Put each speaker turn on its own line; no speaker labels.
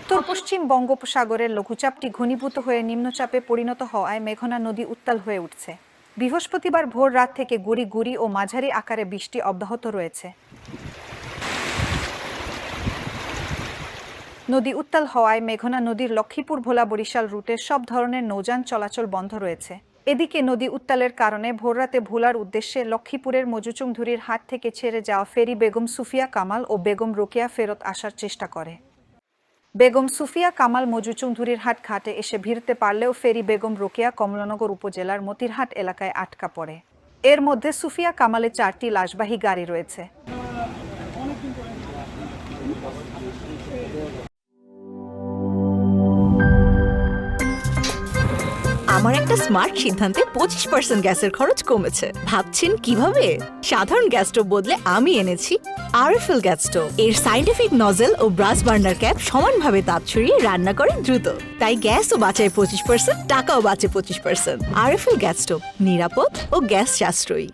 উত্তর পশ্চিম বঙ্গোপসাগরের লঘুচাপটি ঘনীভূত হয়ে নিম্নচাপে পরিণত হওয়ায় মেঘনা নদী উত্তাল হয়ে উঠছে। বৃহস্পতিবার ভোর রাত থেকে গুড়ি গুড়ি ও মাঝারি আকারে বৃষ্টি অব্যাহত রয়েছে। নদী উত্তাল হওয়ায় মেঘনা নদীর লক্ষ্মীপুর ভোলা বরিশাল রুটের সব ধরনের নৌযান চলাচল বন্ধ রয়েছে। এদিকে নদী উত্তালের কারণে ভোররাতে ভোলার উদ্দেশ্যে লক্ষ্মীপুরের মজুচুংধুরীর হাট থেকে ছেড়ে যাওয়া ফেরি বেগম সুফিয়া কামাল ও বেগম রোকেয়া ফেরত আসার চেষ্টা করে। বেগম সুফিয়া কামাল মজুচুংধুরীর হাট ঘাটে এসে ভিড়তে পারলেও ফেরি বেগম রোকেয়া কমলানগর উপজেলার মতিরহাট এলাকায় আটকা পড়ে। এর মধ্যে সুফিয়া কামালে 4টি লাশবাহী গাড়ি রয়েছে।
আমার একটা স্মার্ট সিদ্ধান্তে 25% গ্যাসের খরচ কমেছে। ভাবছেন কিভাবে? সাধারণ গ্যাস স্টোভ বদলে আমি এনেছি আরএফএল গ্যাস স্টোভ। এর সাইন্টিফিক নজল ও ব্রাস বার্নার ক্যাপ সমানভাবে তাপ ছড়িয়ে রান্না করে দ্রুত, তাই গ্যাসও বাঁচায় 25%, টাকাও বাঁচে 25%। আরএফএল গ্যাস স্টোভ নিরাপদ ও গ্যাস সাশ্রয়ী।